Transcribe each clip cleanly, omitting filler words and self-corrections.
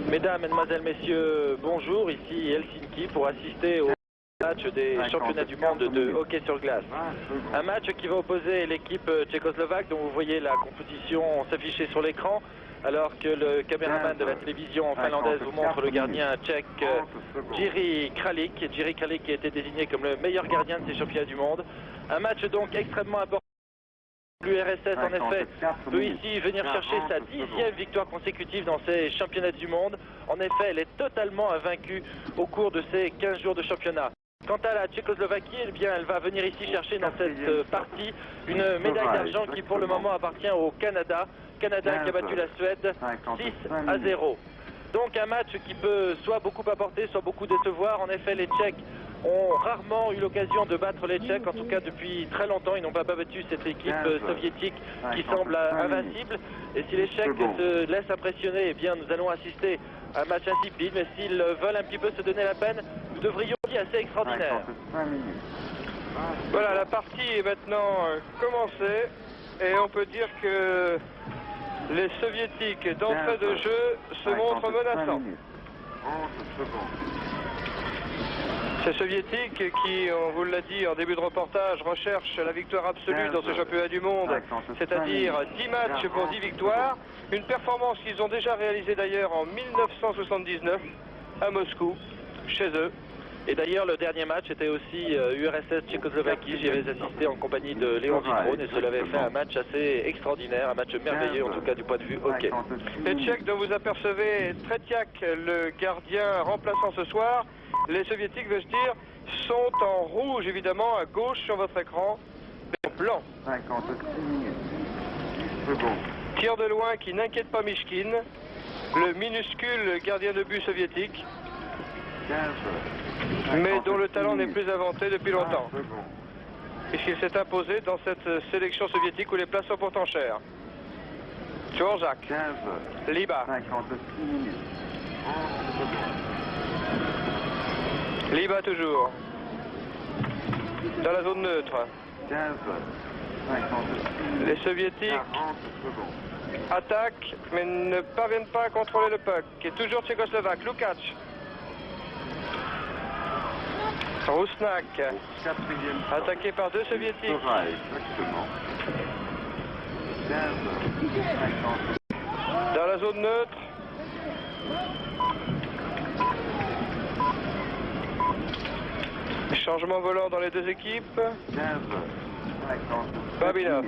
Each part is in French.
Mesdames, Mesdemoiselles, Messieurs, bonjour, ici Helsinki pour assister au match des championnats du monde de hockey sur glace. Un match qui va opposer l'équipe tchécoslovaque dont vous voyez la composition s'afficher sur l'écran, alors que le caméraman de la télévision finlandaise vous montre le gardien tchèque Jiří Kralik. Jiří Kralik qui a été désigné comme le meilleur gardien de ces championnats du monde. Un match donc extrêmement important. L'URSS en effet peut ici venir chercher sa 10e victoire consécutive dans ces championnats du monde. En effet, elle est totalement invaincue au cours de ces 15 jours de championnat. Quant à la Tchécoslovaquie, eh bien, elle va venir ici chercher dans cette partie une médaille d'argent qui pour le moment appartient au Canada. Canada qui a battu la Suède 6-0. Donc un match qui peut soit beaucoup apporter, soit beaucoup décevoir. En effet, les Tchèques ont rarement eu l'occasion de battre les Tchèques, en tout cas depuis très longtemps. Ils n'ont pas battu cette équipe soviétique qui semble invincible. Et si les Tchèques se laissent impressionner, eh bien, nous allons assister à un match insipide. Mais s'ils veulent un petit peu se donner la peine, nous devrions être assez extraordinaire. Voilà, la partie est maintenant commencée. Et on peut dire que les soviétiques d'entrée de jeu se montrent menaçants. Ces soviétiques qui, on vous l'a dit en début de reportage, recherchent la victoire absolue dans ce championnat du monde, c'est-à-dire 10 matchs pour 10 victoires, une performance qu'ils ont déjà réalisée d'ailleurs en 1979 à Moscou, chez eux. Et d'ailleurs, le dernier match était aussi URSS-Tchécoslovaquie. J'y avais assisté en compagnie de Léon Vitrone et cela avait fait un match assez extraordinaire, un match merveilleux en tout cas du point de vue hockey. Les Tchèques dont vous apercevez Tretiak, le gardien remplaçant ce soir, les soviétiques, veux-je dire, sont en rouge évidemment à gauche sur votre écran, mais en blanc. Tir de loin qui n'inquiète pas Mishkin, le minuscule gardien de but soviétique, mais dont le talent n'est plus inventé depuis longtemps, puisqu'il s'est imposé dans cette sélection soviétique où les places sont pourtant chères. Dvorak, Liba. Liba toujours. Dans la zone neutre. Les soviétiques attaquent mais ne parviennent pas à contrôler le puck. Et toujours tchécoslovaque, Lukács. Rusnak, attaqué par deux soviétiques. Dans la zone neutre. Changement volant dans les deux équipes. Babinov.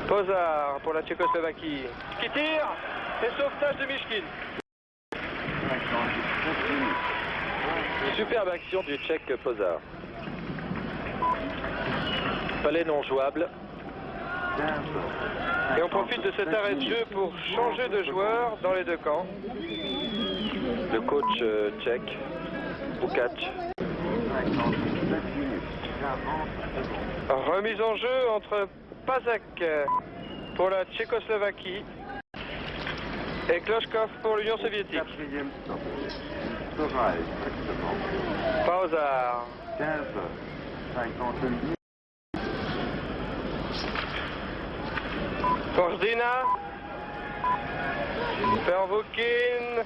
Pozar pour la Tchécoslovaquie. Qui tire et sauvetage de Mishkin. Superbe action du Tchèque Pozar. Palais non jouable. Et on profite de cet arrêt de jeu pour changer de joueur dans les deux camps. Le coach tchèque, Lukács. Remise en jeu entre Pazek pour la Tchécoslovaquie et Kloshkov pour l'Union soviétique. Pozar. Korzina. Pervukin.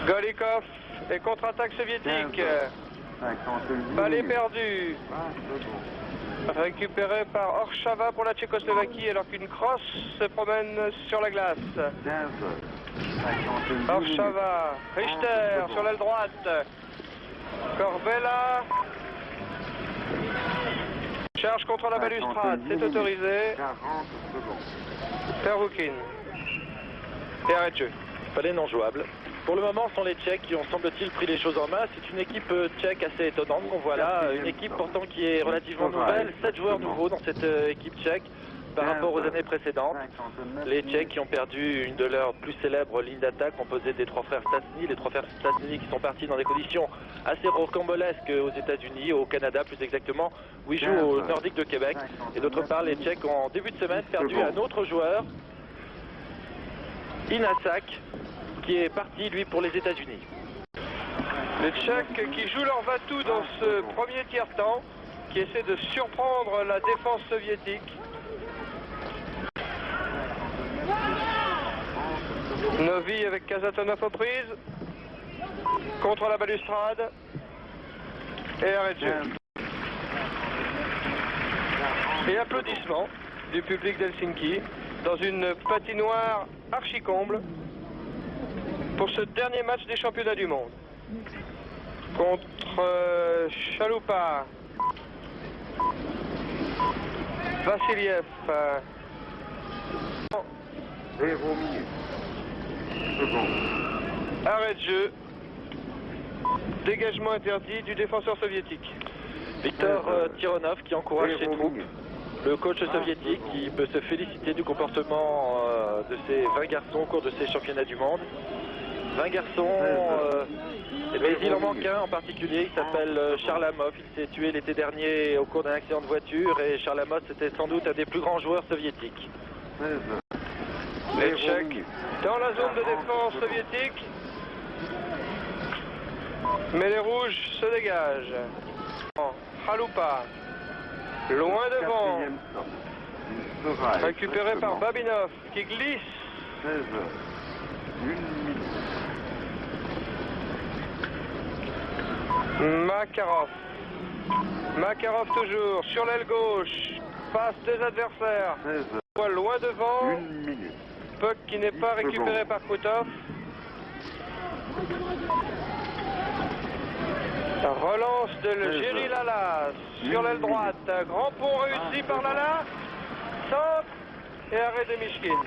Golikov et contre-attaque soviétique. Balai perdu. Récupéré par Orshava pour la Tchécoslovaquie alors qu'une crosse se promène sur la glace. Orshava, Richter sur l'aile droite. Corbella. Charge contre la balustrade, c'est autorisé. Pervukin. Et arrêt de jeu. Palais non jouable. Pour le moment, ce sont les Tchèques qui ont, semble-t-il, pris les choses en main. C'est une équipe tchèque assez étonnante qu'on voit là. Une équipe pourtant qui est relativement nouvelle. 7 joueurs nouveaux dans cette équipe tchèque par rapport aux années précédentes. Les Tchèques qui ont perdu une de leurs plus célèbres lignes d'attaque composée des trois frères Stastny. Les trois frères Stastny qui sont partis dans des conditions assez rocambolesques aux États-Unis, au Canada plus exactement, où ils jouent au Nordique de Québec. Et d'autre part, les Tchèques ont en début de semaine perdu un autre joueur, Inasak, qui est parti, lui, pour les États-Unis. Les Tchèques qui jouent leur va-tout dans ce premier tiers-temps, qui essaie de surprendre la défense soviétique. Novi avec Kazatonov aux prises, contre la balustrade, et arrêt de jeu. Et applaudissements du public d'Helsinki dans une patinoire archi-comble pour ce dernier match des championnats du monde. Contre Chaloupa, Vassiliev. Arrêt de jeu. Dégagement interdit du défenseur soviétique. Viktor Tironov qui encourage ses troupes. Le coach soviétique qui peut se féliciter du comportement de ces 20 garçons au cours de ces championnats du monde. 20 garçons, mais il en manque un en particulier, il s'appelle Charlamov. Il s'est tué l'été dernier au cours d'un accident de voiture et Charlamov c'était sans doute un des plus grands joueurs soviétiques. Les Tchèques dans la zone de défense soviétique, mais les rouges se dégagent. Chaloupa, loin devant, récupéré par Babinov qui glisse. Makarov. Makarov toujours sur l'aile gauche, passe des adversaires. Loin devant. Puck qui n'est pas récupéré par Koutov. Relance de Géry Lala sur l'aile droite. Grand pont réussi par Lala. Centre et arrêt de Mishkin.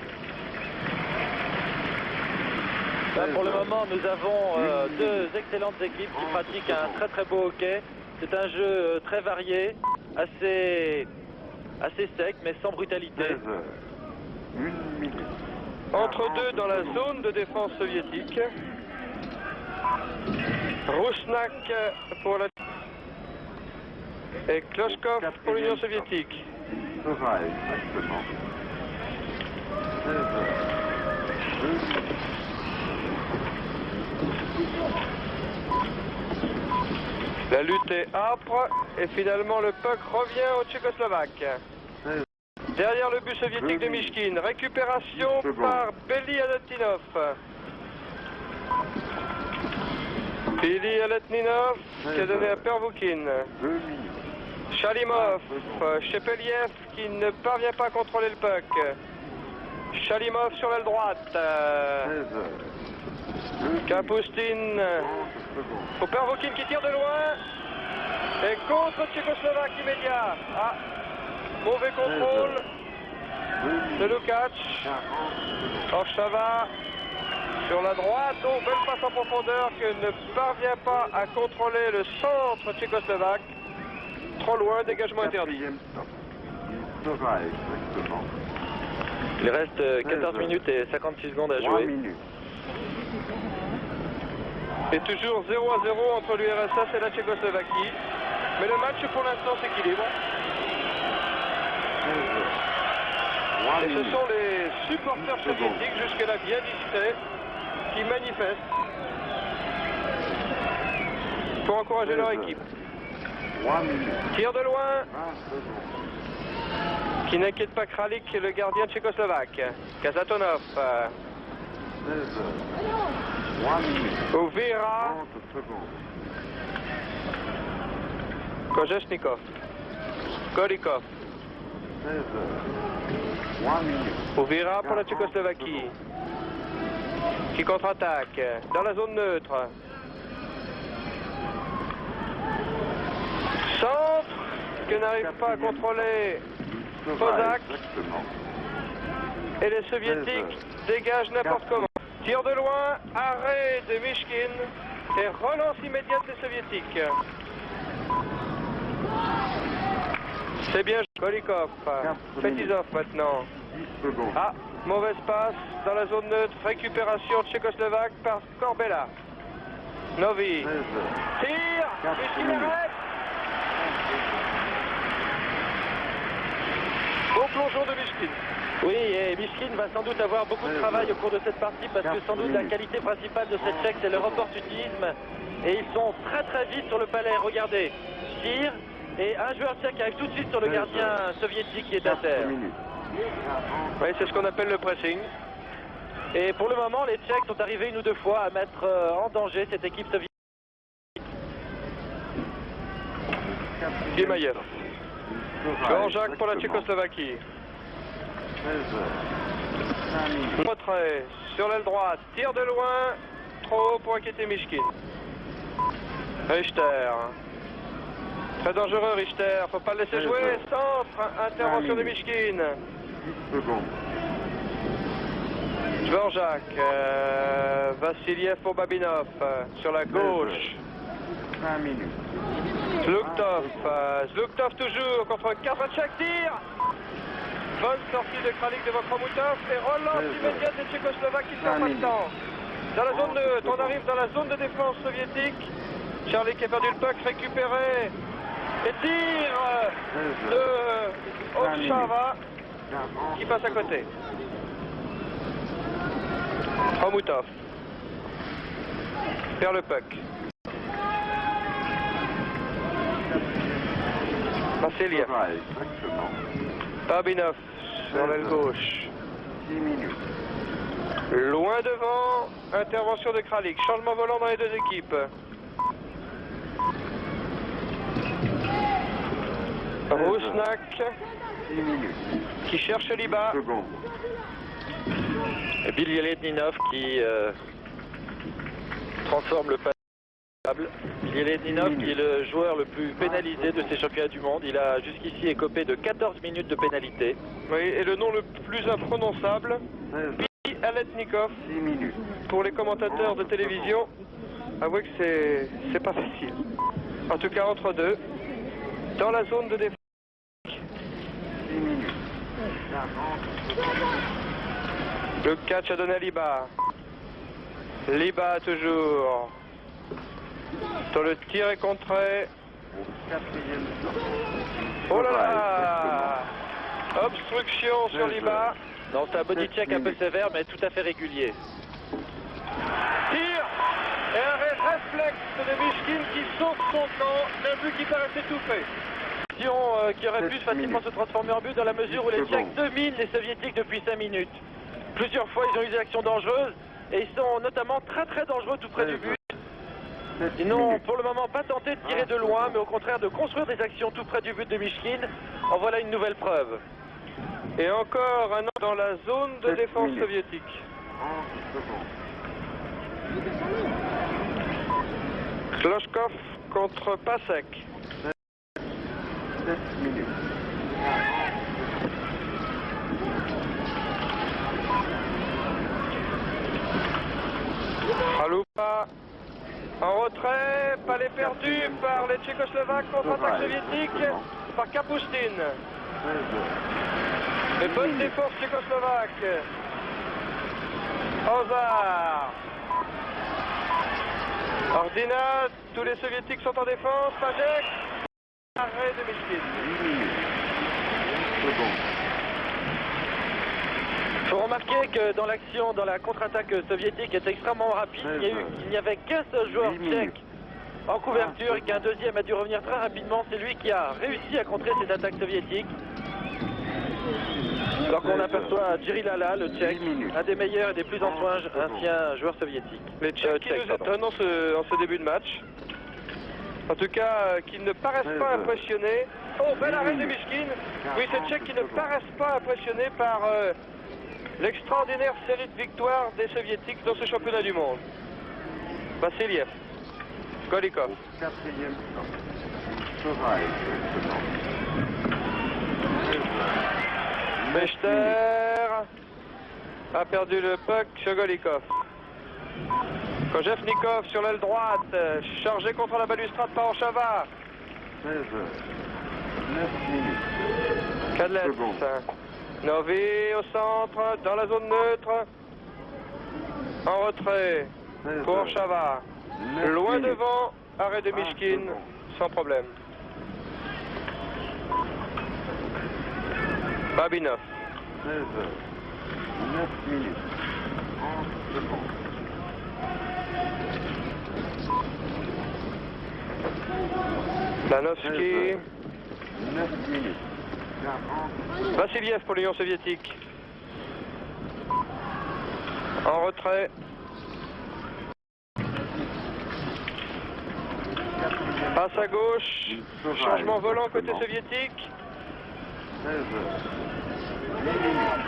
Là, pour le moment, nous avons deux excellentes équipes qui pratiquent un très beau hockey. C'est un jeu très varié, assez sec, mais sans brutalité. Entre deux dans la zone de défense soviétique. Rousnak pour la... et Kloshkov pour l'Union soviétique. La lutte est âpre et finalement le puck revient aux Tchécoslovaques. Derrière le but soviétique de Mishkin, récupération par Beli Aletninov. Beli Aletninov qui a donné à Pervoukin. Chalimov, Shepeliev qui ne parvient pas à contrôler le puck. Chalimov sur l'aile droite. Kapustin. Pour Pervoukin qui tire de loin. Et contre Tchécoslovaque immédiat. Ah, mauvais contrôle de Lukács. Orchava sur la droite. Oh, belle passe en profondeur que ne parvient pas à contrôler le centre tchécoslovaque. Trop loin, dégagement interdit. Il reste 14 minutes et 56 secondes à jouer. Et toujours 0-0 entre l'URSS et la Tchécoslovaquie. Mais le match pour l'instant s'équilibre. Et ce sont les supporters soviétiques, jusque-là bien discrets, qui manifestent pour encourager leur équipe. Tir de loin, qui n'inquiète pas Kralik, le gardien tchécoslovaque. Kazatonov. Ouvira. Kojesnikov. Golikov. Ouvira pour la Tchécoslovaquie. Qui contre-attaque dans la zone neutre. Centre que n'arrive pas à contrôler Kozak. Et les soviétiques dégagent n'importe comment. Tir de loin, arrêt de Mishkin et relance immédiate des soviétiques. C'est bien Golikov. Fetizov maintenant. Ah, mauvaise passe dans la zone neutre. Récupération tchécoslovaque par Korbela. Novi. Tire. Mishkin arrête. Au plongeon de Mishkin. Oui, et Mishkin va sans doute avoir beaucoup de travail au cours de cette partie parce que sans doute la qualité principale de cette Tchèque, c'est leur opportunisme. Et ils sont très très vite sur le palais. Regardez, tir. Et un joueur tchèque arrive tout de suite sur le gardien soviétique qui est à terre. Oui, c'est ce qu'on appelle le pressing. Et pour le moment, les Tchèques sont arrivés une ou deux fois à mettre en danger cette équipe soviétique. Gimayev. Jean-Jacques pour la Tchécoslovaquie. Retrait sur l'aile droite. Tir de loin. Trop haut pour inquiéter Mishkin. Richter. Très dangereux Richter. Faut pas le laisser jouer. Centre. Intervention de Mishkin. Jean-Jacques. Vassiliev pour Babinov. Sur la gauche. Zluktov. Zluktov toujours contre 4 Tchèques. Tir. Bonne sortie de Kralik devant Khomutov. Et relance immédiate des Tchécoslovaques qui ne sont pas le temps. Dans la zone neutre, on arrive dans la zone de défense soviétique. Charlie qui a perdu le puck, récupéré. Et tir de Okshava qui passe à côté. Khomutov perd le puck. Vassiliev. Babinov sur l'aile gauche. Loin devant, intervention de Kralik. Changement volant dans les deux équipes. Rusnak qui cherche Liba. Et Bilieledninov qui transforme le panier. Bilieledninov qui est le joueur le plus pénalisé de ces championnats du monde. Il a jusqu'ici écopé de 14 minutes de pénalité. Oui, et le nom le plus imprononçable, Bialetnikov. Pour les commentateurs de télévision, avouez que c'est pas facile. En tout cas entre deux, dans la zone de défense. Le catch a donné à Liba. Liba toujours. Sur le tir est contré. Oh là là! Obstruction sur Liba. Non, c'est un body check un peu sévère, mais tout à fait régulier. Tir! Et un réflexe de Mishkin qui sauve son camp d'un but qui paraissait tout fait. Qui aurait pu facilement se transformer en but dans la mesure où les Tchèques dominent les Soviétiques depuis 5 minutes. Plusieurs fois, ils ont eu des actions dangereuses et ils sont notamment très très dangereux tout près du but. Ils n'ont pour le moment pas tenté de tirer de loin, mais au contraire de construire des actions tout près du but de Mishkin. En voilà une nouvelle preuve. Et encore un an dans la zone de défense soviétique. Kloshkov contre Pasek. 7 minutes. Haloupa en retrait, palais perdu par les Tchécoslovaques, contre-attaque soviétique par Kapustin. Mais bonne défense tchécoslovaque. Ozar. Ordina, tous les soviétiques sont en défense. Pajek. Arrêt de Mishkin. Il faut remarquer que dans l'action, dans la contre-attaque soviétique est extrêmement rapide. Il n'y avait qu'un seul joueur tchèque en couverture et qu'un deuxième a dû revenir très rapidement. C'est lui qui a réussi à contrer cette attaque soviétique. Alors qu'on aperçoit Jiri Lala, le tchèque, un des meilleurs et des plus anciens joueurs soviétiques. Les tchèques qui nous étonnent en ce début de match. En tout cas, qui ne paraissent pas impressionnés. Oh, bel arrêt de Mishkin. Oui, ces Tchèques qui ne paraissent pas impressionnés par l'extraordinaire série de victoires des Soviétiques dans ce championnat du monde. Vassiliev. Golikov. Bechter a perdu le puck sur Golikov. Kojevnikov sur l'aile droite, chargé contre la balustrade par Okshava. 9 minutes. Kadlec. Novi au centre, dans la zone neutre. En retrait pour Okshava. Loin devant, arrêt de Mishkin, sans problème. Babinov. 16h, 9 minutes, 30 secondes. Planovski. 9 minutes, 40. Vassiliev pour l'Union soviétique. En retrait. Passe à gauche. Changement volant côté soviétique. 16h, 10 minutes.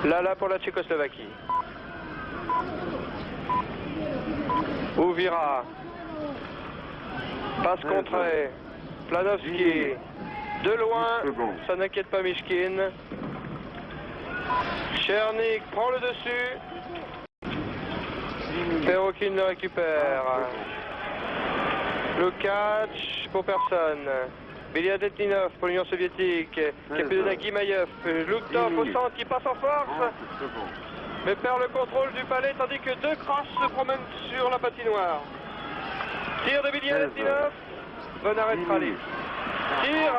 Lala pour la Tchécoslovaquie. Ouvira. Passe contrée. Planovski. De loin, ça n'inquiète pas Mishkin. Chernik prend le dessus. Perrokin le récupère. Le catch pour personne. Beliadetninov pour l'Union soviétique. Kapitana Guimayev. Luktov au centre qui passe en force. Mais perd le contrôle du palais tandis que deux crosses se promènent sur la patinoire. Tir de Beliadetninov. Bon arrêt de Kralik. Tir.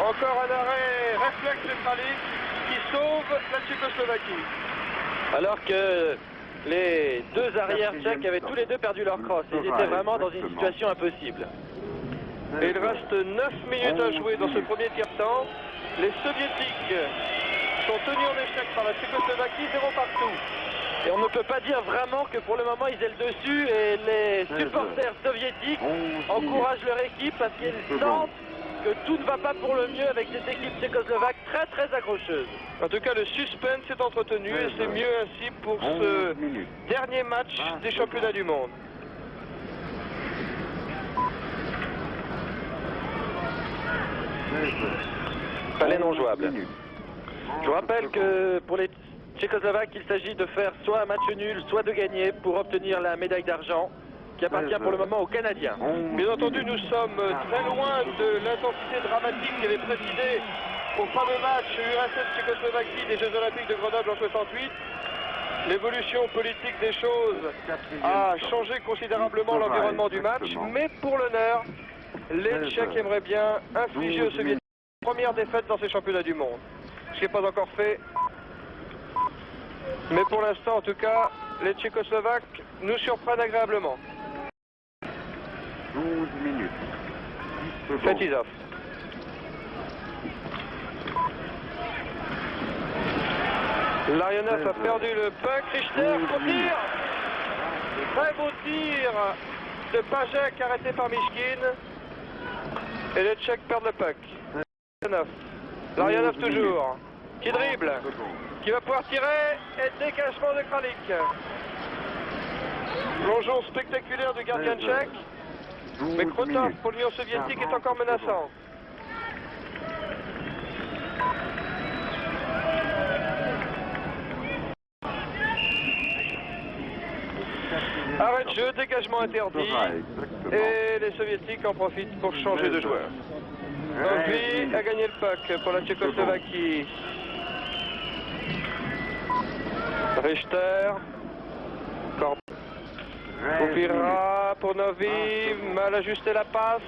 Encore un arrêt réflexe de Kralik qui sauve la Tchécoslovaquie. Alors que les deux arrières tchèques avaient tous les deux perdu leur crosse. Ils étaient vraiment dans une situation impossible. Et il reste 9 minutes à jouer dans ce premier tiers-temps. Les soviétiques sont tenus en échec par la Tchécoslovaquie, 0 partout. Et on ne peut pas dire vraiment que pour le moment ils aient le dessus, et les supporters soviétiques encouragent leur équipe parce qu'ils sentent que tout ne va pas pour le mieux avec cette équipe tchécoslovaque très très accrocheuse. En tout cas, le suspense est entretenu et c'est mieux ainsi pour ce dernier match des championnats du monde. Palais non jouable. Je vous rappelle que pour les Tchécoslovaques, il s'agit de faire soit un match nul, soit de gagner pour obtenir la médaille d'argent qui appartient pour le moment aux Canadiens. Bien entendu, nous sommes très loin de l'intensité dramatique qui avait présidé au fameux match URSS-Tchécoslovaquie des Jeux Olympiques de Grenoble en 68. L'évolution politique des choses a changé considérabement l'environnement du match, mais pour l'honneur, les Tchèques aimeraient bien infliger aux Soviétiques la première défaite dans ces championnats du monde. Ce qui n'est pas encore fait. Mais pour l'instant, en tout cas, les Tchécoslovaques nous surprennent agréablement. 12 minutes. Fetisov. Larionov a perdu le puck. Richter pour tir. Très beau tir de Pajek arrêté par Mishkin. Et les Tchèques perdent le puck. Larionov toujours. Qui dribble. Qui va pouvoir tirer. Et dégagement de Kralik. Plongeon spectaculaire du gardien tchèque. Mais Krotov pour l'Union soviétique est encore menaçant. Arrêt de jeu, dégagement interdit. Et les soviétiques en profitent pour changer de joueur. Novi a gagné le puck pour la Tchécoslovaquie. Richter. Koupira pour Novi, mal ajusté la passe.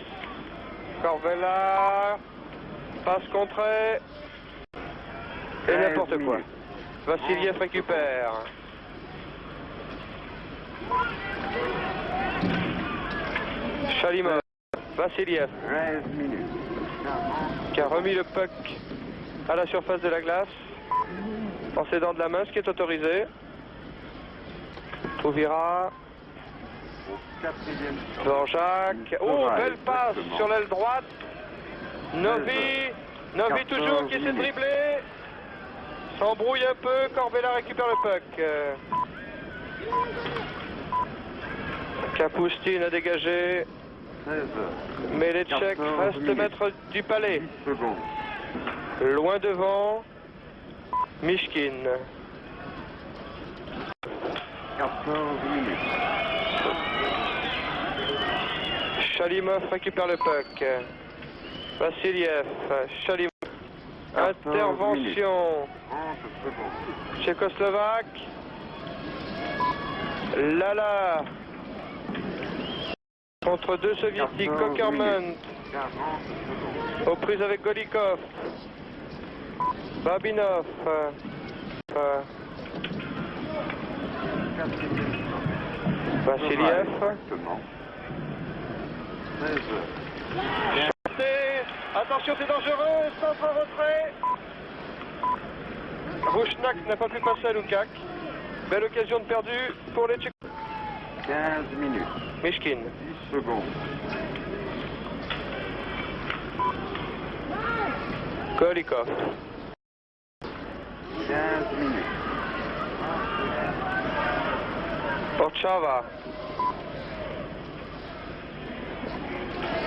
Corvella, passe contrée. Et n'importe quoi. Vassiliev récupère. Chalimov, Vassiliev, qui a remis le puck à la surface de la glace en s'aidant de la main, ce qui est autorisé. Ouvira. Dvorak. Oh, belle passe sur l'aile droite. Novi toujours qui essaie de dribbler. S'embrouille un peu. Corvella récupère le puck. Kapustin a dégagé. Mais les Tchèques restent maîtres du palais. Loin devant. Mishkin. 14 minutes. Chalimov récupère le puck. Vassiliev, Chalimov. Intervention tchécoslovaque. Lala contre deux soviétiques. Kokerman aux prises avec Golikov. Babinov. Vassiliev. Exactement. 16 heures. Attention, c'est dangereux, centre retrait. Rouchnak n'a pas pu passer à Lukac. Belle occasion de perdu pour les Tchèques. 15 minutes. Mishkin. 10 secondes. Kolikov. 15 minutes. Orchava.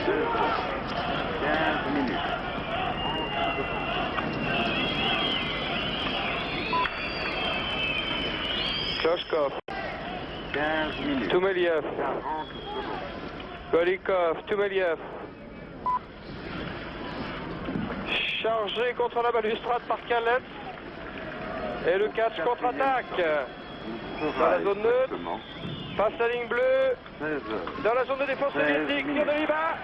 15 minutes. Kloshkov. 15 minutes. Tumeliev. 40 secondes. Kolikov. Tumeliev. Chargé contre la balustrade par Kalets. Et le catch contre-attaque. Dans la zone neutre. Exactement. Passe la ligne bleue. 16 heures. Dans la zone de défense 16 soviétique. Tir de Liba.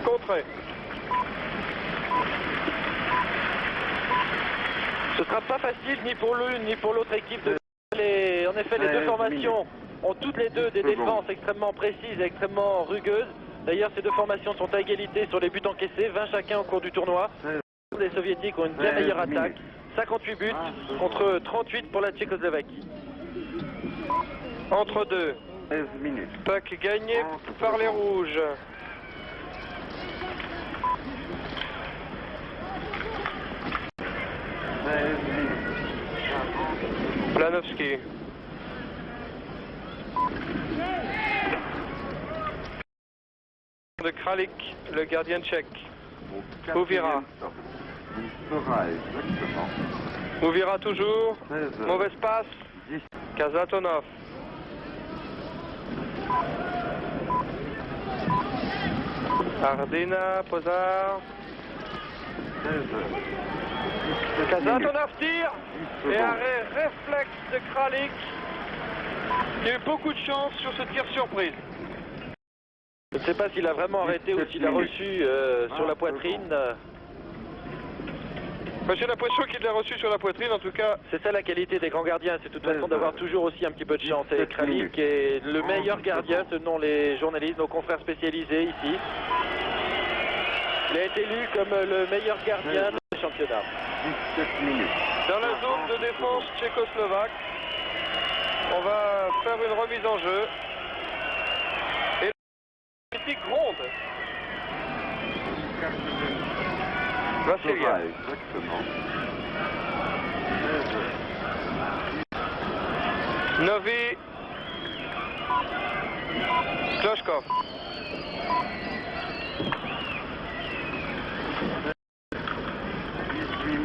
Contré. Ce sera pas facile ni pour l'une ni pour l'autre équipe. En effet, les deux formations ont toutes les deux des défenses extrêmement précises et extrêmement rugueuses. D'ailleurs, ces deux formations sont à égalité sur les buts encaissés, 20 chacun au cours du tournoi. Les soviétiques ont une bien meilleure attaque, 58 buts contre 38 pour la Tchécoslovaquie. Entre deux. 16 minutes. Puck gagné par les rouges. Planovski. De Kralik, le gardien tchèque. Ouvira. Ouvira toujours. Mauvaise passe. Kazatonov. Ardena, Pozar. Kazatonov tire. Et arrêt réflexe de Kralik. Il y a eu beaucoup de chance sur ce tir surprise. Je ne sais pas s'il a vraiment arrêté ou s'il a reçu sur la poitrine. J'ai l'impression qu'il l'a reçu sur la poitrine, en tout cas. C'est ça la qualité des grands gardiens, c'est de toute façon d'avoir toujours aussi un petit peu de chance. Et Kralik est le meilleur gardien selon les journalistes, nos confrères spécialisés ici. Il a été élu comme le meilleur gardien du championnat. 17 minutes. Dans la zone de défense tchécoslovaque, on va faire une remise en jeu. Et la politique gronde. Vassiliev. Exactement. Novi. Kloshkov.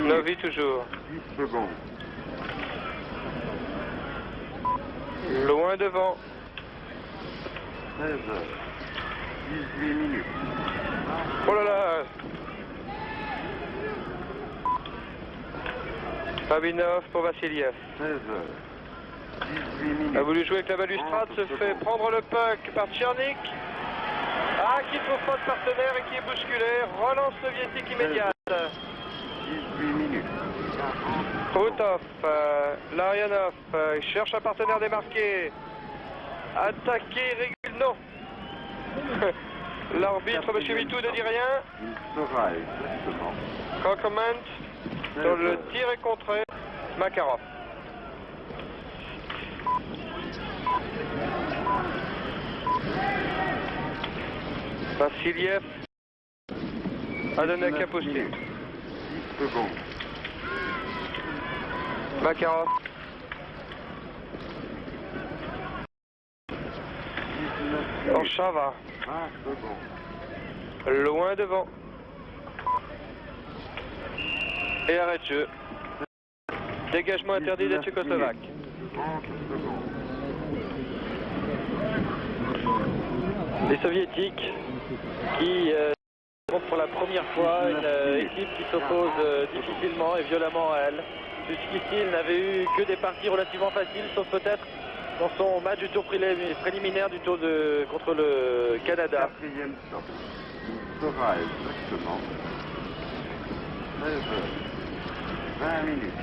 Novi toujours. 10 secondes. Loin devant. 16 heures. 18 minutes. Oh là là. Babinov pour Vassiliev. 16 heures. 18 minutes. A voulu jouer avec la balustrade, se fait prendre le puck par Tchernik. Ah, qui trouve pas de partenaire et qui est bousculé. Relance soviétique immédiate. 18 minutes. Outov, Larionov, il cherche un partenaire démarqué. Attaqué, régule, non. L'arbitre, M. Mitou, ne dit rien. Il sera exactement. Kokoment, dans le tir est contré. Makarov. Vassiliev a donné à Kapustin. 10 secondes. Makarov. 19 Orchava. 20 secondes. Loin devant. Et arrêt de jeu. Dégagement interdit des Tchécoslovaques. 30 secondes. Les soviétiques qui rencontrent pour la première fois une équipe qui s'oppose difficilement et violemment à elle. Jusqu'ici, il n'avait eu que des parties relativement faciles, sauf peut-être dans son match du tour préliminaire du tour contre le Canada. Quatrième stop. Il sera exactement. 16 20 minutes.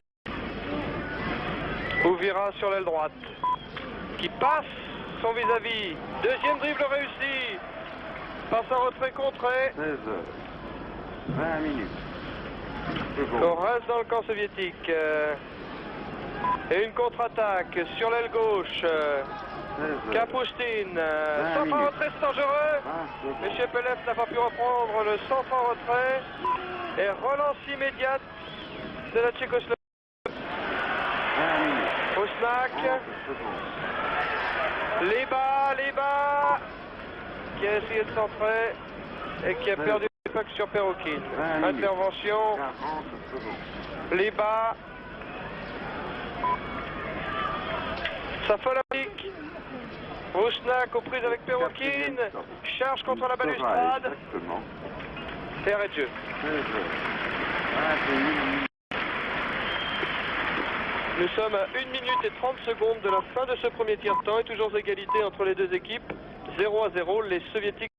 Ouvira sur l'aile droite. Qui passe son vis-à-vis. Deuxième dribble réussi. Passe en retrait contré. 16 heures. 20 minutes. On Secondes. reste dans le camp soviétique. Et une contre-attaque sur l'aile gauche. 16 heures. Kapustin. 20 Centre en minutes. retrait, c'est dangereux. 20 secondes. Monsieur Pelef n'a pas pu reprendre le centre en retrait. Et relance immédiate de la Tchécoslovaquie. 20 minutes. Osnak. 11 secondes. Les bas, qui a essayé de centrer et qui a perdu le puck sur Perroquin. 20 minutes. Intervention, 40 secondes. les bas. Ça fait la pique. Osnak aux prises avec Perroquin. Charge contre la balustrade. Exactement. Et arrêt de jeu. 16 heures. 21 minutes. Nous sommes à 1 minute et 30 secondes de la fin de ce premier tiers-temps et toujours égalité entre les deux équipes. 0-0, les soviétiques.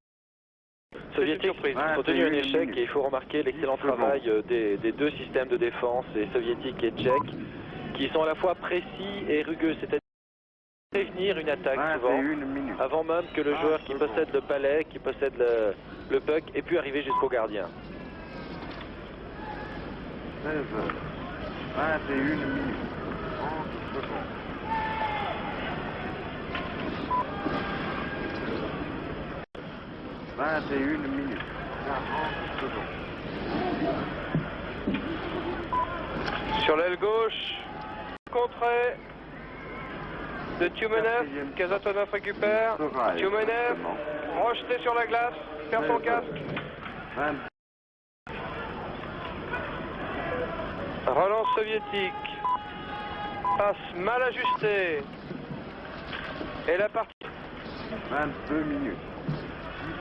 Soviétiques surprise. ont tenu un 21 échec minutes. et il faut remarquer l'excellent 10 secondes. travail des deux systèmes de défense, les soviétiques et tchèques, qui sont à la fois précis et rugueux, c'est-à-dire prévenir une attaque souvent, 21 minutes. avant même que le 20 joueur qui secondes. possède le palais, qui possède le puck, ait pu arriver jusqu'au gardien. 16 heures. 21 minutes. 30 secondes. 21 minutes. 40 secondes. Sur l'aile gauche, contré de Tiumenev, Kazatonov récupère. Tiumenev, rejeté sur la glace, perd son casque. 20. Relance soviétique. Passe mal ajustée. Et la partie 22 minutes.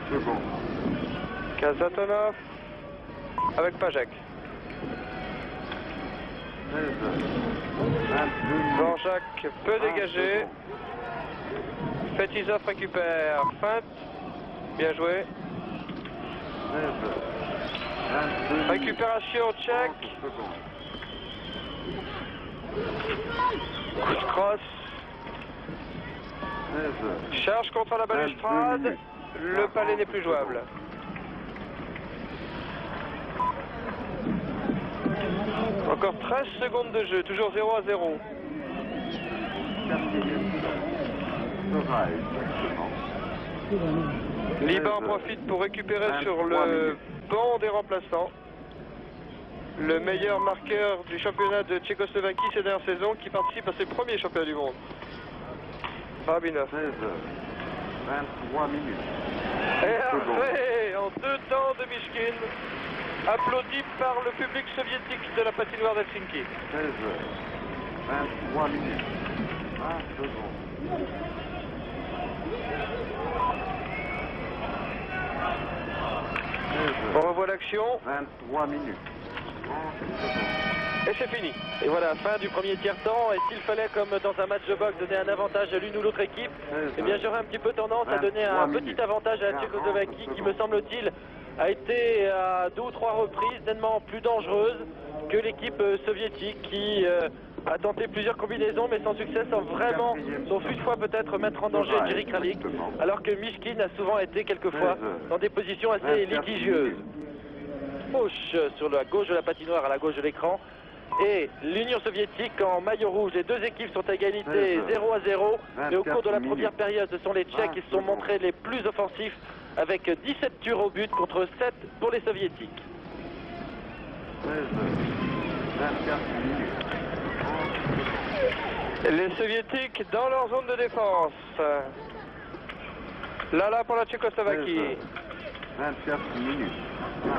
10 secondes. Kazatonov avec Pajek. 16 heures. 22 minutes. Dvorak peut 20 dégager. secondes. Fetisov récupère. Feinte. Bien joué. 16 heures. 22 minutes. Récupération 30 tchèque. secondes. Coup de crosse. 16 heures. Charge contre la 22 balustrade. minutes. Le palais n'est plus jouable. Encore 13 secondes de jeu, toujours 0-0. Liban en profite pour récupérer sur le banc des remplaçants le meilleur marqueur du championnat de Tchécoslovaquie ces dernières saisons qui participe à ses premiers championnats du monde. Rabinov. 16 heures. 23 minutes. Hervé en 2 temps de Mishkin, applaudi par le public soviétique de la patinoire d'Helsinki. 16 heures. 23 minutes. 20 secondes. 16 On heures. revoit l'action 23 minutes. 30 secondes. et c'est fini. Et voilà, fin du premier tiers-temps, et s'il fallait, comme dans un match de boxe, donner un avantage à l'une ou l'autre équipe, eh bien j'aurais un petit peu tendance à donner un petit avantage à la Tchécoslovaquie, qui me semble-t-il a été à 2 ou 3 reprises nettement plus dangereuse que l'équipe soviétique qui a tenté plusieurs combinaisons mais sans succès, sauf une fois peut-être mettre en danger Jiri Kralik, alors que Mishkin a souvent été quelquefois dans des positions assez litigieuses. Gauche sur la gauche de la patinoire, à la gauche de l'écran, et l'Union soviétique en maillot rouge. Les deux équipes sont à égalité 0-0, mais au cours de la première période, ce sont les Tchèques qui se sont montrés les plus offensifs avec 17 tirs au but contre 7 pour les soviétiques. 16 heures. 24 minutes. 30 secondes. Les soviétiques dans leur zone de défense. Là pour la Tchécoslovaquie. 24 minutes. 40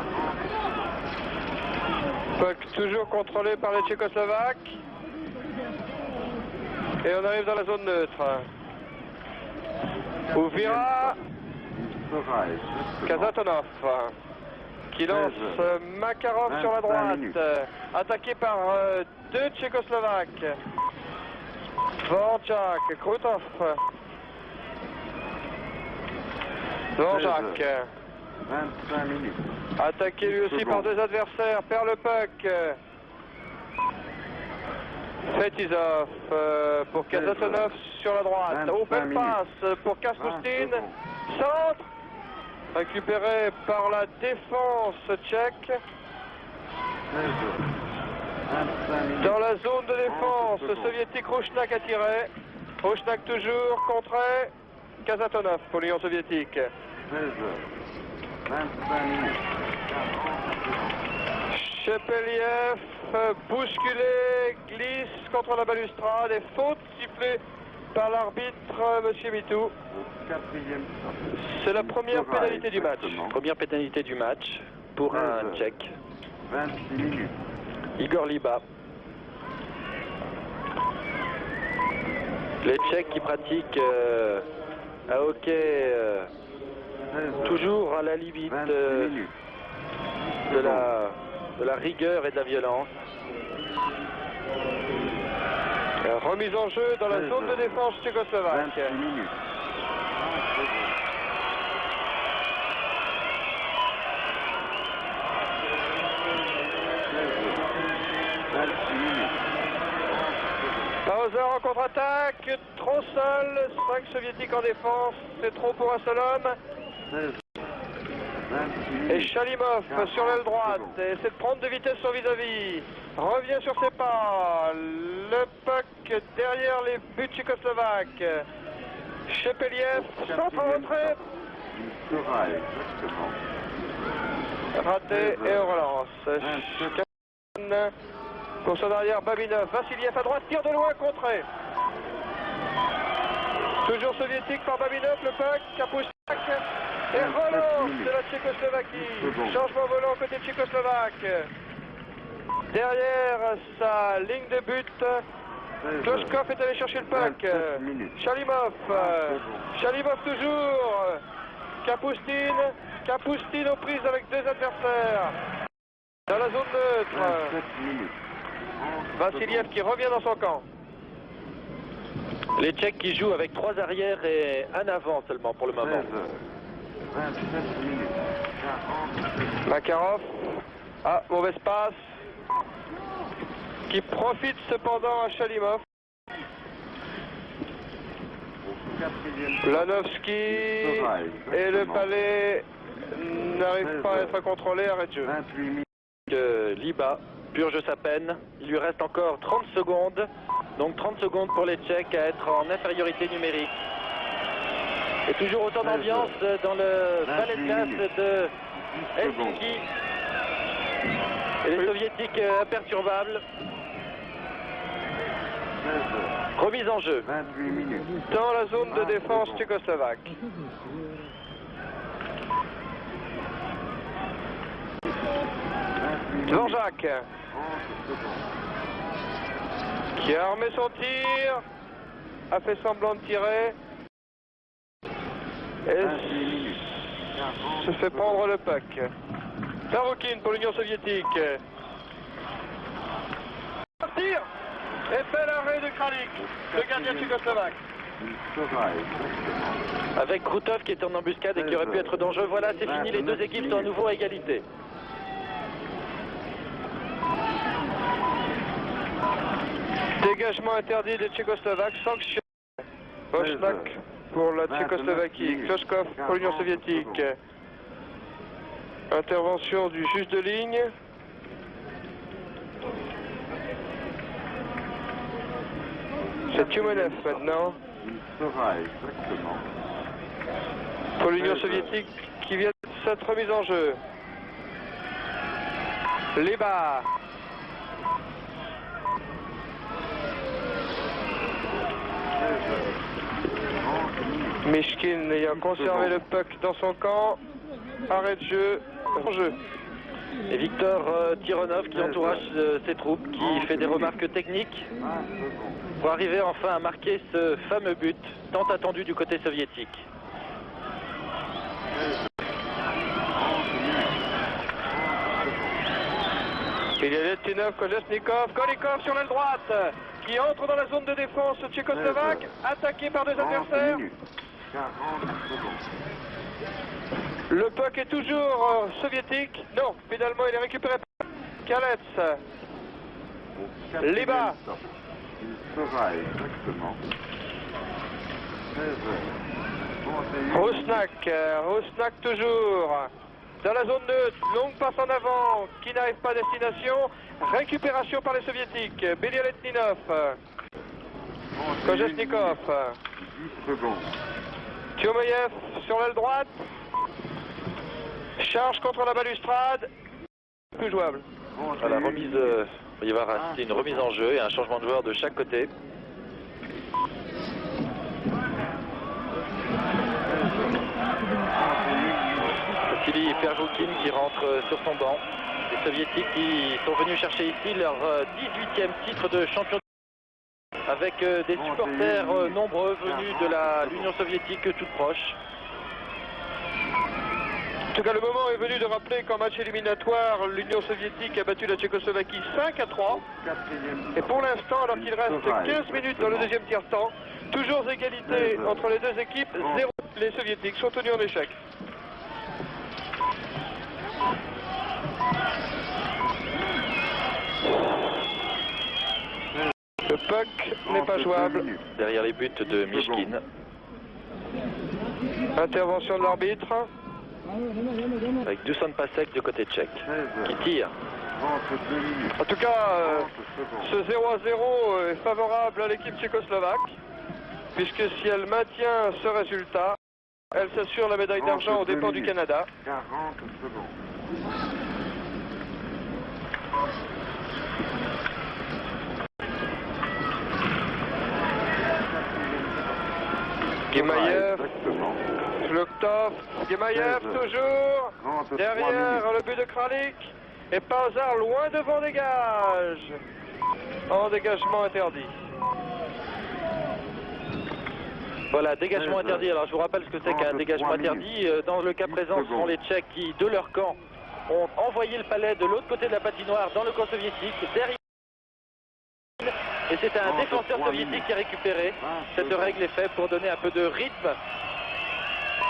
Puck toujours contrôlé par les Tchécoslovaques. Et on arrive dans la zone neutre. Ouvira, Kazatonov qui lance Makarov sur la droite, attaqué par 2 Tchécoslovaques. Dvorak, Krutov. Dvorak. 25 minutes. Attaqué lui aussi par deux adversaires, perd le puck. Fetisov pour Kazatonov sur la droite. Open pass pour Kapustin. Centre. Récupéré par la défense tchèque. 16 heures. 25 minutes. Dans la zone de défense soviétique, Rouchnak a tiré. Rouchnak toujours contré. Kazatonov pour l'Union soviétique. 16 heures. 25 minutes. Chepeliev, bousculé, glisse contre la balustrade et faute sifflée par l'arbitre, Monsieur Mitou. Au quatrième stop. C'est la première pénalité du match. Première pénalité du match pour un Tchèque. 26 minutes. Igor Liba. Les Tchèques qui pratiquent un hockey 16 heures. toujours à la limite 26 minutes. de la rigueur et de la violence. Remise en jeu dans la zone de défense tchécoslovaque. 26 minutes. 26 minutes. Bowser en contre-attaque, trop seul, 5 soviétiques en défense, c'est trop pour un seul homme. 16 26 Et minutes. Chalimov sur l'aile droite, essaie de prendre de vitesse son vis-à-vis, revient sur ses pas, le puck derrière les buts tchécoslovaques. Chepeliev, centre en retrait, Il sera exactement. raté et on relance. Chacun pour son arrière, Babinov, Vassiliev à droite, tire de loin, contré. Toujours soviétique par Babinov, le puck, Kapustak, et relance de la Tchécoslovaquie. Changement volant côté tchécoslovaque. Derrière sa ligne de but, Kloshkov est allé chercher le puck. Chalimov, Chalimov toujours. Kapustin aux prises avec deux adversaires. Dans la zone neutre. 27 minutes. Vassiliev qui revient dans son camp. Les Tchèques qui jouent avec 3 arrières et un avant seulement pour le 16 moment. heures. 27 minutes. 40. Makarov. Ah, mauvaise passe. Qui profite cependant à Chalimov. Au quatrième stop. Lanovski et le palais n'arrivent pas à être contrôlés. Arrêt de jeu. 28 minutes. Liba purge sa peine. Il lui reste encore 30 secondes. Donc 30 secondes pour les Tchèques à être en infériorité numérique. Et toujours autant d'ambiance dans le palais de glace de Helsinki. Et les Soviétiques imperturbables. 16 heures. Remise en jeu. 28 minutes. Dans la zone de défense tchécoslovaque. Dvorak 30 secondes. qui a armé son tir, a fait semblant de tirer et se fait prendre le puck. Taroukine pour l'Union soviétique. Tire et fait l'arrêt de Kralik, le gardien tchécoslovaque. Il sera exactement. Avec Krutov qui est en embuscade et qui aurait pu être dangereux. Voilà, c'est fini. Les deux équipes sont à nouveau à égalité. Dégagement interdit des Tchécoslovaques, sanction. Bochnak pour la Tchécoslovaquie, Kloshkov pour l'Union soviétique. Intervention du juge de ligne. C'est Tumenev maintenant, Il sera exactement. pour l'Union soviétique qui vient de s'être remise en jeu. Liba. Mishkin ayant conservé le puck dans son camp. Arrêt de jeu, en jeu. Et Victor Tironov qui entourage ses troupes, qui fait des remarques techniques 20 secondes. pour arriver enfin à marquer ce fameux but tant attendu du côté soviétique. Il y a Letinov, Kolesnikov, Golikov sur l'aile droite qui entre dans la zone de défense tchécoslovaque, attaqué par deux 30 adversaires. minutes. 40 secondes. Le puck est toujours soviétique. Non, finalement il est récupéré par Kalets. Au quatrième Liba. stop. Il sera exactement 16h31. Rousnak toujours. Dans la zone neutre, longue passe en avant, qui n'arrive pas à destination. Récupération par les soviétiques. Belialetninov. Kojesnikov. 10 secondes. Tiomayev sur l'aile droite. Charge contre la balustrade. Plus jouable. À la remise, il va y avoir une remise en jeu et un changement de joueur de chaque côté. Vassili Perjoukine qui rentre sur son banc. Les soviétiques qui sont venus chercher ici leur 18e titre de champion avec des supporters nombreux venus de l'Union soviétique toute proche. En tout cas, le moment est venu de rappeler qu'en match éliminatoire, l'Union soviétique a battu la Tchécoslovaquie 5-3. Et pour l'instant, alors qu'il reste 15 minutes dans le deuxième tiers-temps, toujours égalité entre les deux équipes, 0. Les soviétiques sont tenus en échec. Le puck n'est pas jouable. Derrière les buts de Mishkin. Intervention de l'arbitre. Avec Dusan Pasek du côté tchèque qui tire. En tout cas, ce 0-0 est favorable à l'équipe tchécoslovaque, puisque si elle maintient ce résultat, elle s'assure la médaille d'argent aux dépens du Canada. 40 secondes. Gemaïev, Vloktov, Gemaïev toujours, derrière le but de Kralik, et par hasard loin devant dégage. En dégagement interdit. Voilà, dégagement interdit. Alors je vous rappelle ce que c'est qu'un dégagement interdit. Dans le cas présent, ce sont les Tchèques qui, de leur camp, ont envoyé le palais de l'autre côté de la patinoire dans le camp soviétique, derrière. Et c'est un défenseur soviétique qui a récupéré. Cette règle est faite pour donner un peu de rythme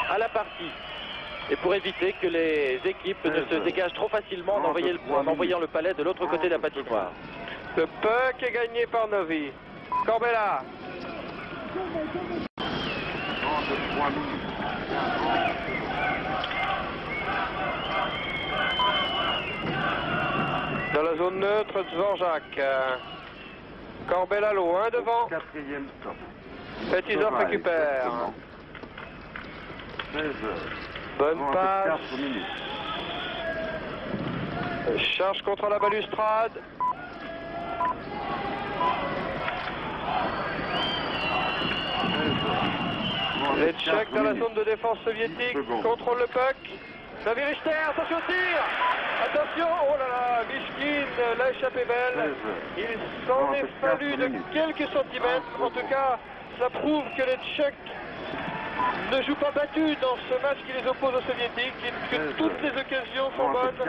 à la partie. Et pour éviter que les équipes ne se dégagent trop facilement en envoyant le palais de l'autre côté de la patinoire. Le puck est gagné par Novi. Corbella. 33 minutes. Dans la zone neutre, Dvorak. Corbella loin devant. Quatrième stop. Petitov récupère. 16h. Bonne passe. 4 minutes. Charge contre la balustrade. Les Tchèques dans la zone de défense soviétique contrôlent le puck. David Richter, attention au tir. Attention, oh là là, Mishkin l'a échappé belle. Il s'en est fallu de quelques centimètres. En tout cas, ça prouve que les Tchèques ne jouent pas battus dans ce match qui les oppose aux Soviétiques, et que toutes les occasions sont bonnes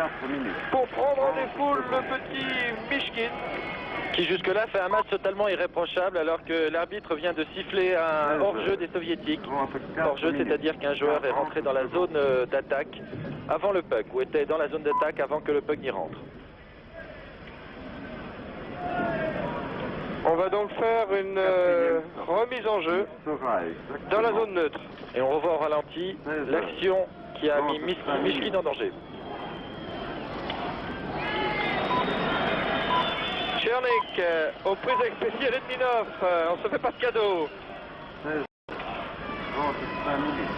pour prendre en défaut le petit Mishkin. Qui jusque-là fait un match totalement irréprochable alors que l'arbitre vient de siffler un hors-jeu des soviétiques. Hors-jeu, c'est-à-dire qu'un joueur est rentré dans la zone d'attaque avant le puck, ou était dans la zone d'attaque avant que le puck n'y rentre. On va donc faire une remise en jeu dans la zone neutre. Et on revoit au ralenti l'action qui a mis Mishkin en danger. Chernik, aux prises avec Belialetninov, on se fait pas de cadeau. 35 minutes.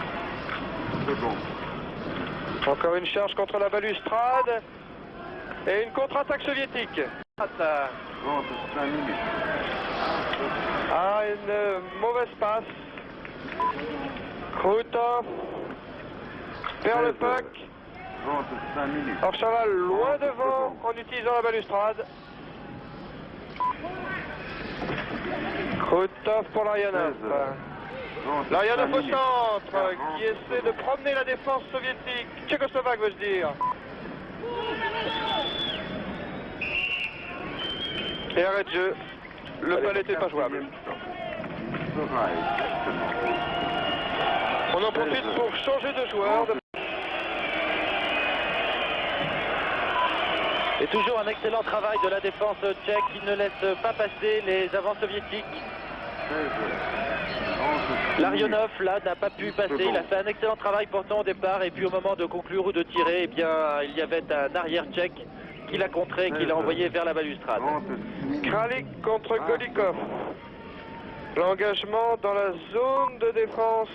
Encore une charge contre la balustrade et une contre-attaque soviétique. 35 minutes. Ah, une mauvaise passe. Krutov perd le puck. 35 minutes. Orchaval loin devant en utilisant la balustrade. Krutov pour Larionov. Larionov au centre qui essaie de promener la défense soviétique. Tchécoslovaque veux-je dire. Et arrêt de jeu. Le palais n'était pas jouable. On en profite pour changer de joueur. Et toujours un excellent travail de la défense tchèque qui ne laisse pas passer les avants soviétiques. Larionov, là, n'a pas pu passer. Il a fait un excellent travail pourtant au départ. Et puis au moment de conclure ou de tirer, eh bien, il y avait un arrière tchèque qui l'a contré, qui l'a envoyé vers la balustrade. Kralik contre Golikov. L'engagement dans la zone de défense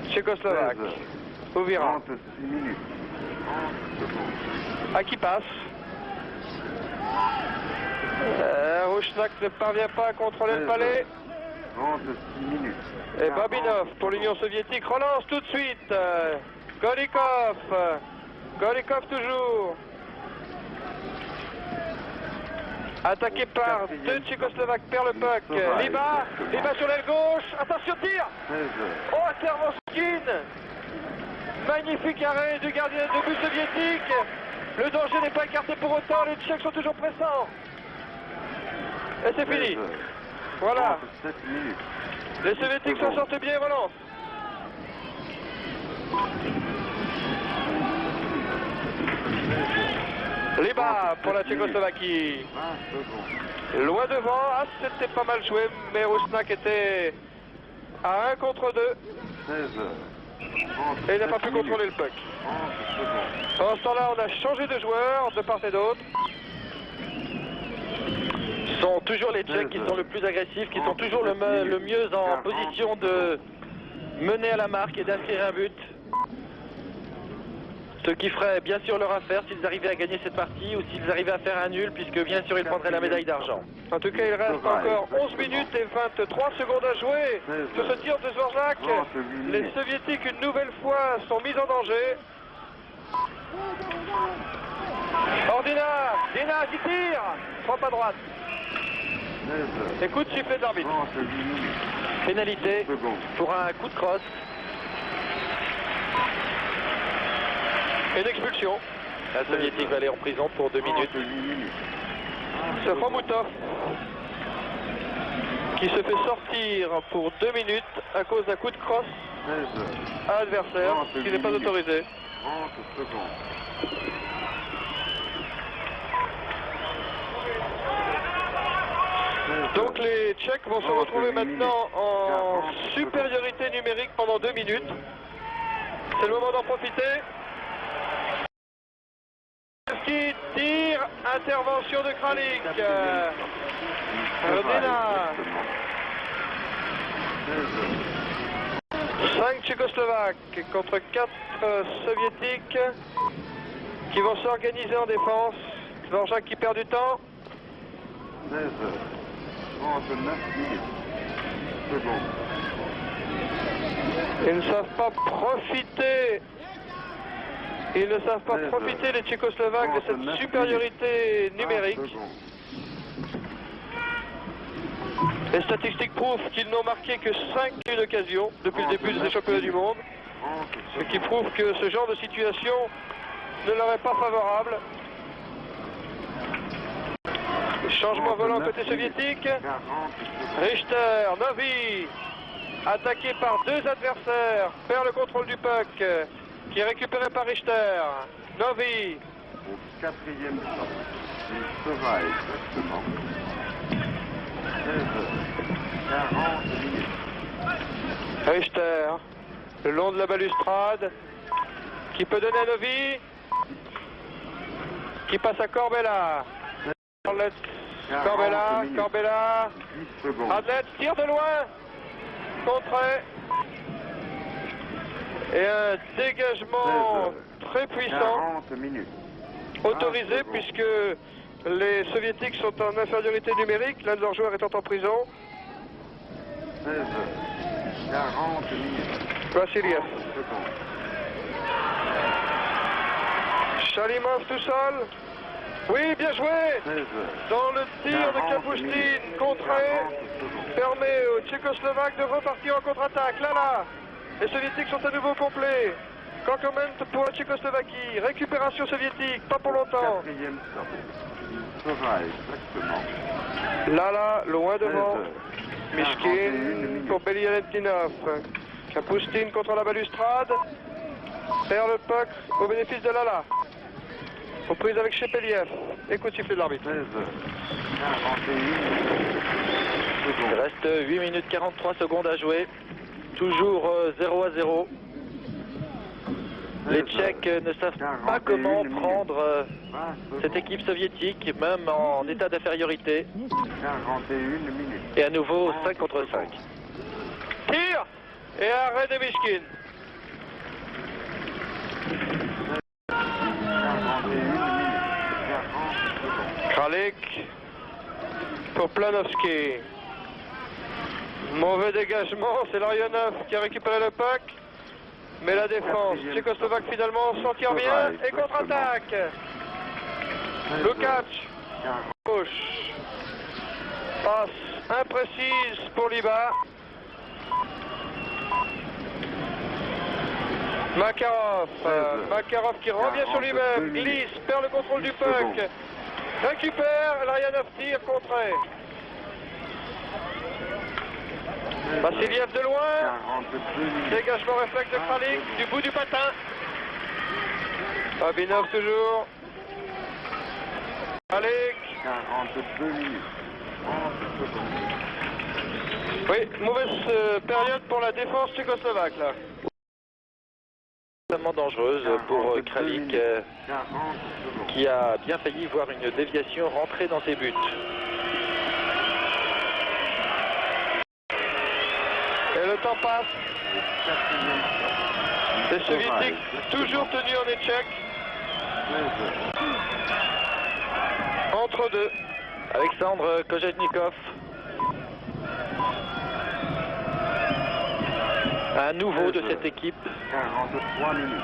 tchécoslovaque. Ouvira. À qui passe. Rouchnak ne parvient pas à contrôler le palais. Et Babinov pour l'Union soviétique relance tout de suite. Golikov. Golikov toujours. Attaqué par deux Tchécoslovaques, perd le puck. Liba sur l'aile gauche. Attention, tir. Oh, Servonskin. Magnifique arrêt du gardien de but soviétique. Le danger n'est pas écarté pour autant. Les Tchèques sont toujours pressants. Et c'est fini. Voilà. Les Soviétiques s'en sortent bien et relancent. Liba pour la Tchécoslovaquie. Loin devant. Ah, c'était pas mal joué, mais Rouchnak était à 1 contre 2. Et il n'a pas pu contrôler le puck. Pendant ce temps-là, on a changé de joueur de part et d'autre. Ce sont toujours les Tchèques qui sont le plus agressifs, qui sont toujours le mieux en position de mener à la marque et d'inscrire un but. Ce qui ferait bien sûr leur affaire s'ils arrivaient à gagner cette partie ou s'ils arrivaient à faire un nul, puisque bien sûr ils prendraient la médaille d'argent. En tout cas, il reste encore 11 minutes et 23 secondes à jouer. Sur ce tir de Zvorzak, les Soviétiques une nouvelle fois sont mis en danger. Ordina, Dina qui tire, frappe à droite. Écoute, sifflet d'arbitre. Pénalité pour un coup de crosse. Et d'expulsion. La soviétique va aller en prison pour 2 minutes. C'est Fomoutov qui se fait sortir pour 2 minutes à cause d'un coup de crosse à l'adversaire, ce qui n'est pas autorisé. Donc les Tchèques vont se retrouver maintenant en supériorité numérique pendant 2 minutes. C'est le moment d'en profiter. Qui tire, intervention de Kralik. Rodina. 5 Tchécoslovaques contre 4 Soviétiques qui vont s'organiser en défense. Dvorak qui perd du temps. Ils ne savent pas profiter. Ils ne savent pas profiter, les Tchécoslovaques, de cette supériorité numérique. Les statistiques prouvent qu'ils n'ont marqué que 5 occasions depuis le début de ces championnats du monde. Ce qui prouve que ce genre de situation ne leur est pas favorable. Changement volant côté soviétique. Richter, Novi, attaqué par 2 adversaires, perd le contrôle du puck, qui est récupéré par Richter. Novi. Au 4e temps, il sera exactement 40 minutes. Richter, le long de la balustrade, qui peut donner à Novi, qui passe à Corbella. Corbella, Adlet tire de loin, contré, et un dégagement très puissant, autorisé puisque les Soviétiques sont en infériorité numérique, l'un de leurs joueurs étant en prison. 40 minutes. Vassiliev. Chalimov tout seul. Oui, bien joué. Dans le tir de Kapustin, contré, permet aux Tchécoslovaques de repartir en contre-attaque. Là, les Soviétiques sont à nouveau complets. Concurrent pour la Tchécoslovaquie. Récupération soviétique, pas pour longtemps. Là, loin devant. Mishkin pour Belialentinov. Kapustin contre la balustrade. Perd le puck au bénéfice de Lala. Reprise avec Shepeliev. Écoute siffler de l'arbitre. 16 41 Il secondes. reste 8 minutes 43 secondes à jouer. Toujours 0-0. Les Tchèques ne savent pas comment prendre cette équipe soviétique, même en état d'infériorité. 41 minutes. Et à nouveau 5 contre 5. Tir et arrêt de Mishkin. 41 minutes. 40 secondes. Kralik pour Planovski. Mauvais dégagement, c'est Larionov qui a récupéré le puck. Mais la défense tchécoslovaque finalement s'en tire bien et contre-attaque. Lukac, gauche. Passe imprécise pour Liba. Makarov. Makarov qui revient sur lui-même, glisse, perd le contrôle du puck. Récupère, Larionov tire, contré. Vassiliev de loin. 42 minutes. Dégagement réflexe de Kralik du bout du patin. Abinov toujours. Kralik. 42 minutes. 30 secondes. Oui, mauvaise période pour la défense tchécoslovaque là. Extrêmement dangereuse pour Kralik 40 secondes. qui a bien failli voir une déviation rentrer dans ses buts. Et le temps passe. Les soviétiques toujours tenus en échec. Entre deux. Alexandre Kojetnikov. Un nouveau de cette équipe. 43 minutes.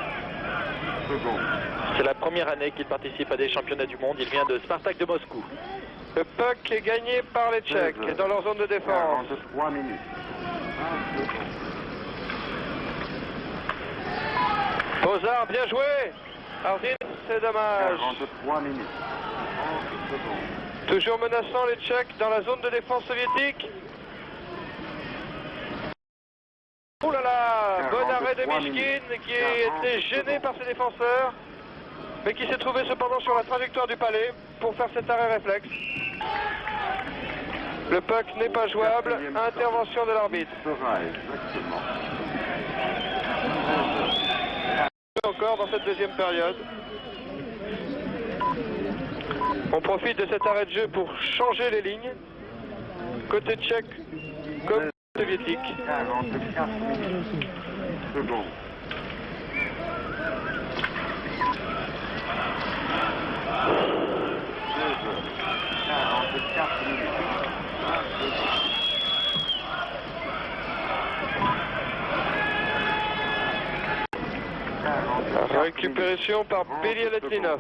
Secondes. C'est la première année qu'il participe à des championnats du monde. Il vient de Spartak de Moscou. Le puck est gagné par les Tchèques dans leur zone de défense. 43 minutes. 20 secondes. Bozard, bien joué. Ardin, c'est dommage. 43 minutes. 30 secondes. Toujours menaçant les Tchèques dans la zone de défense soviétique. Oh là là, bon arrêt de Mishkin qui était gêné par ses défenseurs, mais qui s'est trouvé cependant sur la trajectoire du palais pour faire cet arrêt réflexe. Le puck n'est pas jouable, intervention de l'arbitre. Sera exactement. Encore dans cette deuxième période. On profite de cet arrêt de jeu pour changer les lignes. Côté tchèque comme soviétique. 44 minutes. Secondes. Récupération par Belialetninov.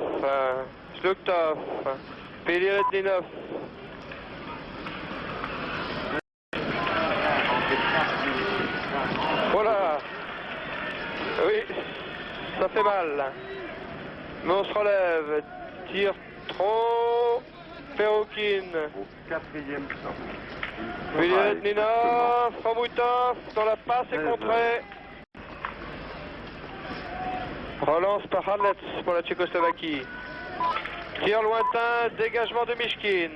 Sluktov. Belialetninov. Voilà. Oui, ça fait mal. Mais on se relève. Tire trop. Perrokin. Au quatrième temps. Belialetninov. Khomutov dans la passe et contrée. Relance par Hadlets pour la Tchécoslovaquie. Tir lointain, dégagement de Mishkin.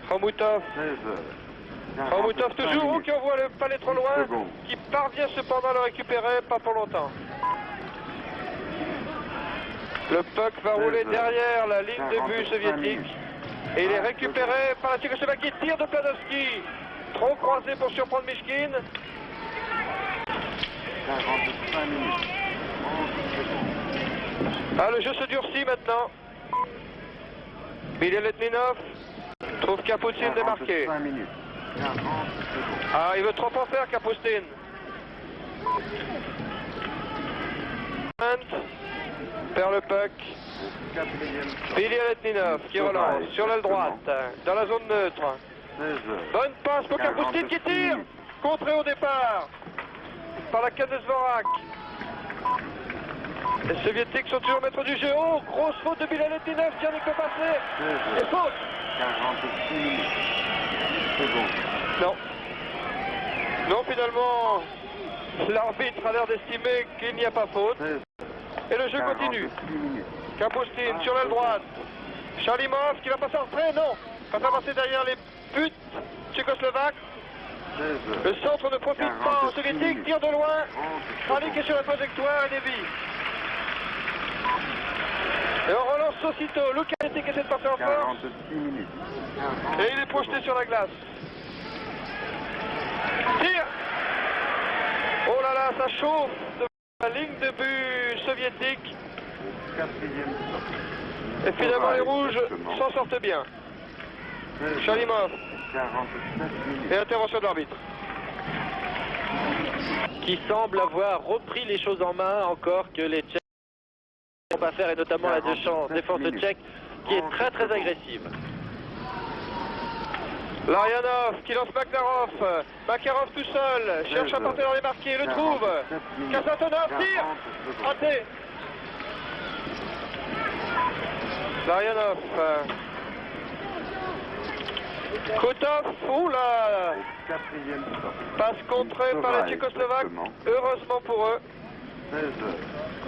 Khomutov. 16 Khomutov toujours, qui envoie le palais trop loin, qui parvient cependant à le récupérer, pas pour longtemps. Le puck va rouler derrière la ligne de but soviétique. Et il est récupéré par la Tchécoslovaquie. Tir de Planovski. Trop croisé pour surprendre Mishkin. 45 minutes. Ah, le jeu se durcit maintenant. Belialetninov trouve Kapustin démarqué. 45 minutes. 40 secondes. Ah, il veut trop en faire, Kapustin. Perd le puck. Quatrième temps. Belialetninov qui relance sur l'aile droite, dans la zone neutre. 16 Bonne passe pour Kapustin qui tire. Contré au départ par la canne de Zvorak. Les soviétiques sont toujours maîtres du jeu. Oh, grosse faute de Belialetninov, tiens, il peut passer. Et faute. 46 minutes. Secondes. Non. Non, finalement, l'arbitre a l'air d'estimer qu'il n'y a pas faute. 16 Et le jeu continue. 46 minutes. Kapustin sur l'aile droite. Chalimov qui va passer en retrait, non. Va faire passer derrière les buts tchécoslovaques. Le centre ne profite pas aux soviétiques, tire de loin. Kralik est sur la trajectoire et dévie. Et on relance aussitôt. Lukatic essaie de passer en force. Et il est projeté sur la glace. Tire. Oh là là, ça chauffe devant la ligne de but soviétique. Et finalement les rouges s'en sortent bien. Chalimov. Et intervention de l'arbitre. Qui semble avoir repris les choses en main encore que les Tchèques ne vont pas faire, et notamment la défense tchèque qui est très très agressive. Larionov qui lance Makarov. Makarov tout seul. Cherche un partenaire démarqué. Le trouve. Kasatonov tire. Raté. Larionov. Krutov. Oula. Passe contrée par les Tchécoslovaques. Heureusement pour eux.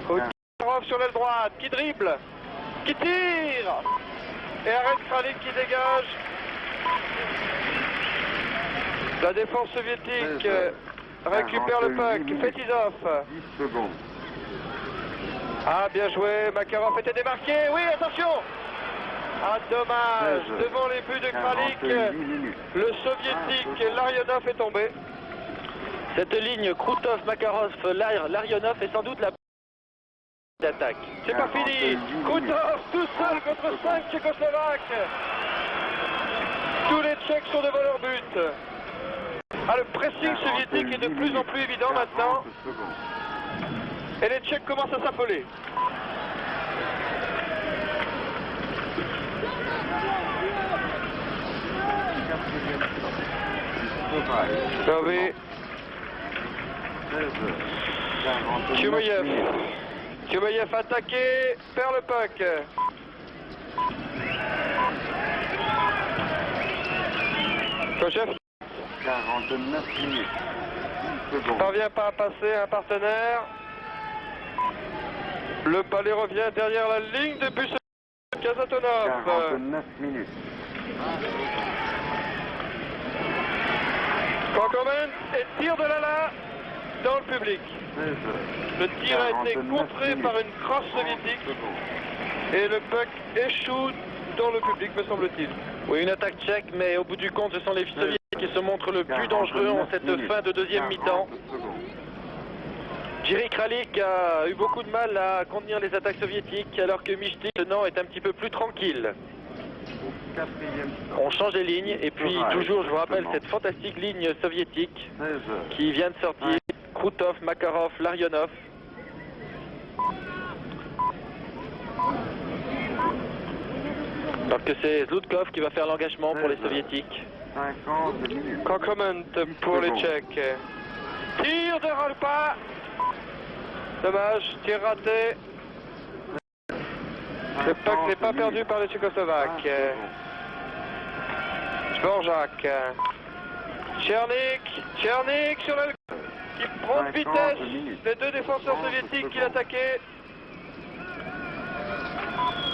Krutov sur l'aile droite. Qui dribble. Qui tire. Et arrête Kralik qui dégage. La défense soviétique récupère le puck. Fetisov. 10 secondes. Ah, bien joué. Makarov était démarqué. Oui, attention. Ah, dommage. Devant les buts de Kralik, le soviétique Larionov est tombé. Cette ligne Krutov, Makarov, Larionov est sans doute la d'attaque. C'est pas fini. Krutov tout seul contre 5 Tchécoslovaques. Tous les Tchèques sont devant leur but. Ah, le pressing soviétique est de plus en plus évident maintenant. Et les Tchèques commencent à s'affoler. Hervé. Tchoumaïev attaqué, perd le puck. Kochev 49 minutes. 10 secondes. parvient pas à passer un partenaire. Le palais revient derrière la ligne de but. Kasatonov. 49 minutes. Kankomen et tire de Lala dans le public. 16. Le tir a été contré par une crosse soviétique et le puck échoue dans le public, me semble-t-il. Oui, une attaque tchèque, mais au bout du compte, ce sont les soviétiques qui se montrent le plus dangereux en cette fin de deuxième mi-temps. Jiri Kralik a eu beaucoup de mal à contenir les attaques soviétiques, alors que Mishti, maintenant, est un petit peu plus tranquille. On change les lignes, et puis toujours, je vous rappelle, cette fantastique ligne soviétique qui vient de sortir. Krutov, Makarov, Larionov. Alors que c'est Zlutkov qui va faire l'engagement pour les soviétiques. 50 minutes. Kankomen pour les Tchèques. Tir de Rolpa. Dommage, tir raté. Le puck n'est pas perdu par les Tchécoslovaques. Dvorak. Tchernik sur le... qui prend de vitesse les deux défenseurs soviétiques qui l'attaquaient.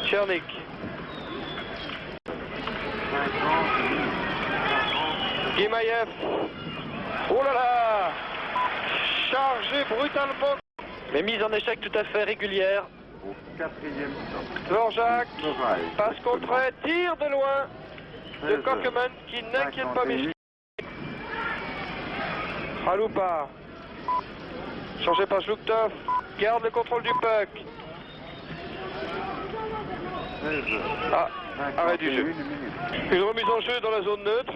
Tchernik. Guimaïev. Oh là là. Chargé brutalement. Mais mise en échec tout à fait régulière. Au 4e temps. Dvorak. Passe contrée. Tire de loin de Kankomen qui n'inquiète pas Michel. Haloupa. Changé par Zluktov. Garde le contrôle du puck. Ah, arrêt du jeu. Une remise en jeu dans la zone neutre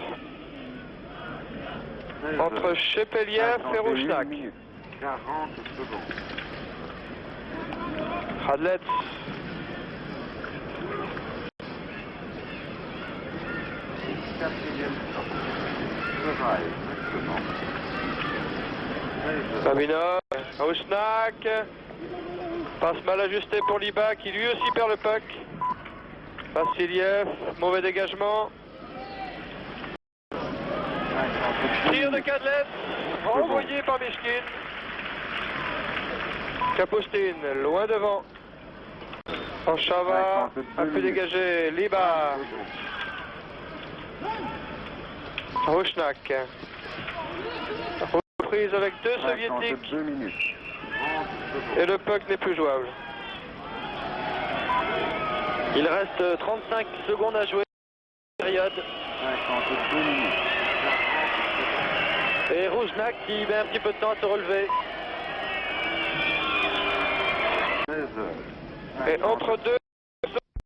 entre Shepeliev et Rouchnak. 40 secondes. Radlets. Saminov, Rouchnak. Passe mal ajusté pour Liba qui lui aussi perd le puck. Vassiliev, mauvais dégagement. Tir de Kadlets, renvoyé par Mishkin. Kapustin, loin devant. Franchava, un peu dégagé, Liba. Rouchnak. Reprise avec deux soviétiques. 52 minutes. Et le puck n'est plus jouable. Il reste 35 secondes à jouer. Période. 52 minutes. Et Rougenac qui met un petit peu de temps à se relever. 16 heures. Et entre deux,